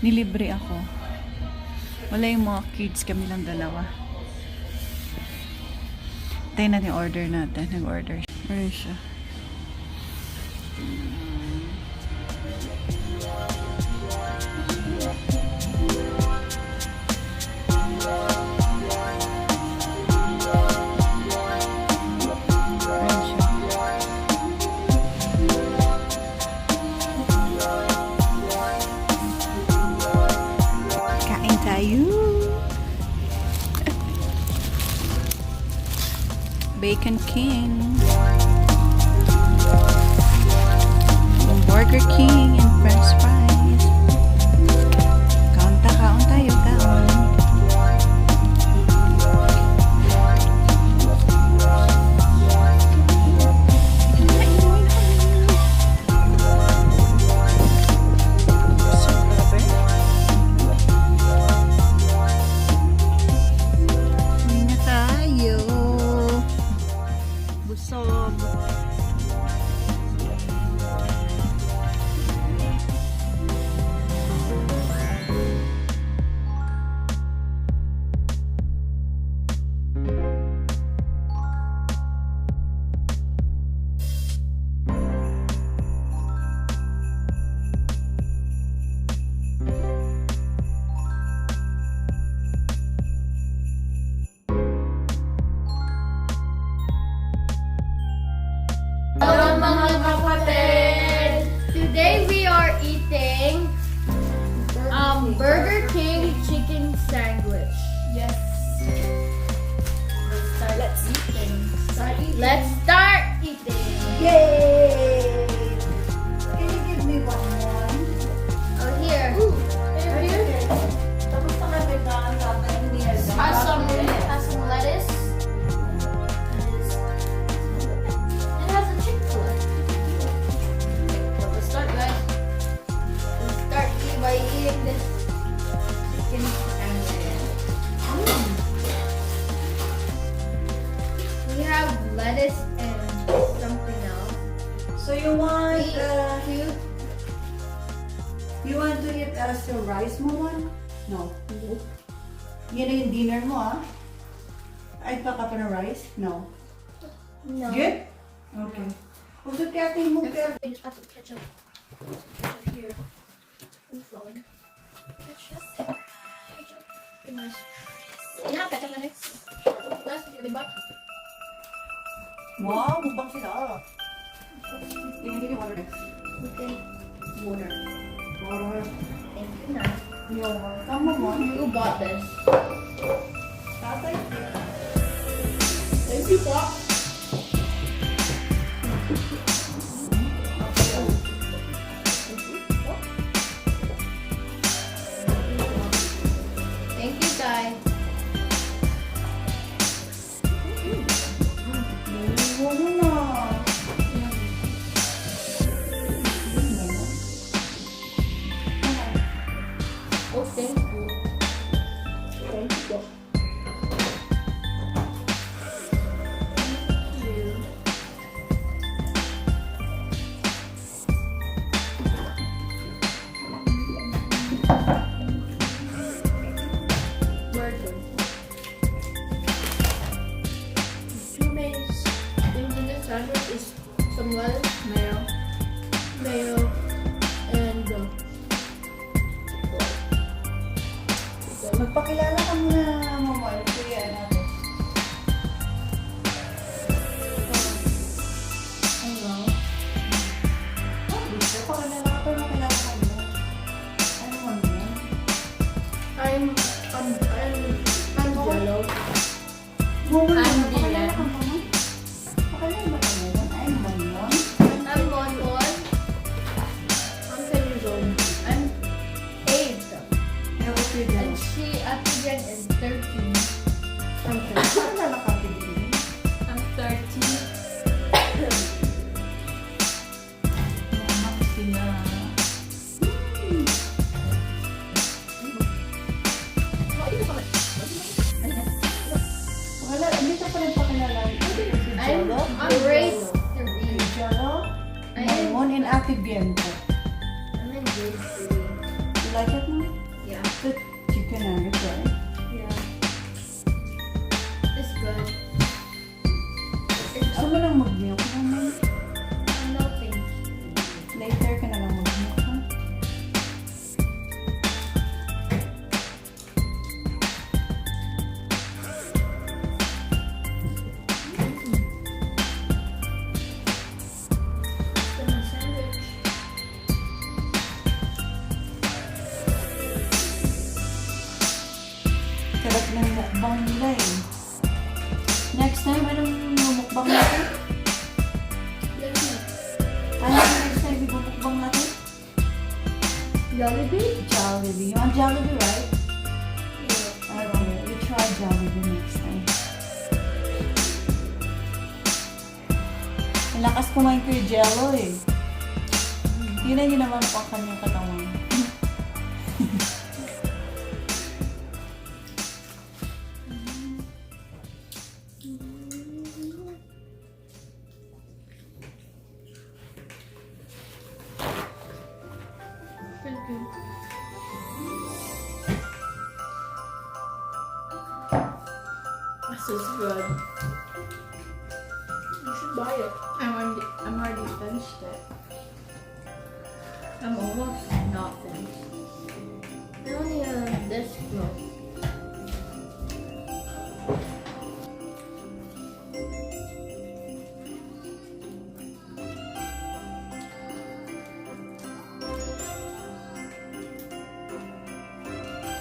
Nilibre ako. Wala yung mga kids, kami lang dalawa. Tayo natin order natin. Nag-order siya. Where is siya? Bacon King, Burger King, and French fries. Kaon tayo, kaon. Hello mga kapatid! Today we are eating Burger King chicken sandwich. Yes. Let's start eating. Let's start eating. Yay! Can you give me one more? Oh, here. Here. Has some lettuce. It has a Chick-fil-A. So let's start, guys. Let's start by eating this chicken sandwich. We have lettuce and something else. So you want Cute. you want to eat still rice mo one? No. Yan na yung dinner mo, ah? Ay, baka pa na rice? No. No. Good? Okay. Huwag doon kaya tayo mo kaya. I just have to ketchup. Here. And flowing. Ketchup. Nice. You have ketchup na next. Last, di ba? Wow, mukbang sila. Give me water next. Okay. Water. Water. Thank you na. You're welcome, Mama. Who bought this? Tatay. Thank you, Pop. Thank you, Tay. Ano na? Oh, thank you. Thank you. Sandwich is some lettuce, mayo, and Magpakilala ka muna, Mama. Kuya natin. Ano? Dito, pakilala ka pa, makilala ka muna. Ano mo yun? I'm yellow. Mama, I'm pakilala Dylan. ka muna. Pakilala ba ka muna? I'm Bonbon. I'm Bonbon. I'm 10 years old. I'm 8. And she, Ate Jen, is 13. Pakilala ka, Pilipinas. I'm in active game ko. I'm in grade 3. You like it, Mom? Yeah. The chicken nuggets, right? Yeah. It's good. Gusto mo lang mag-milk naman? No thank you. Later ka na lang mag-milk, ha? It's in a sandwich. Sarap ng mukbang nila eh. Next time, anong mukbang natin? Let's eat. Ano yung next time mukbang natin? Jollibee? Jollibee. You want Jollibee, right? Yeah. Okay, we try Jollibee next time. Ang lakas kumain ko yung jello eh. Tingnan niyo naman po ang kanyang katawan. Thank you. This is good. You should buy it. I'm already finished it. I'm almost not finished. I only have this one.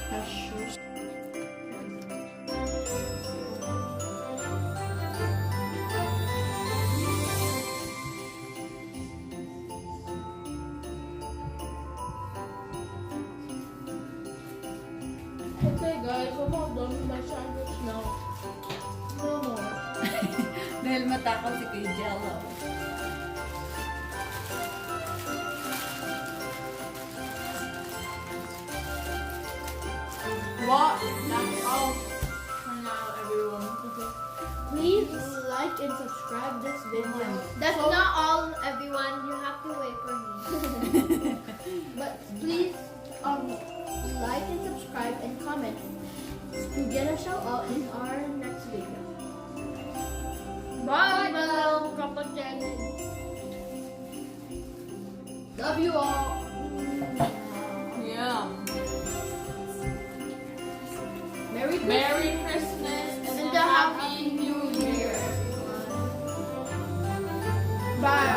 Cashews. Okay guys, I'm all done with my sandwich now. No more. Dahil matakaw si Kuya Jello. What? That's all for now, everyone. Please like and subscribe this video. That's not all, everyone. You have to wait for me. But please, like and subscribe and comment to get a shout out in our next video. Bye, my little kapatid. Love you all. Yeah. Merry Christmas. Merry Christmas and And a a Happy New Year. Bye.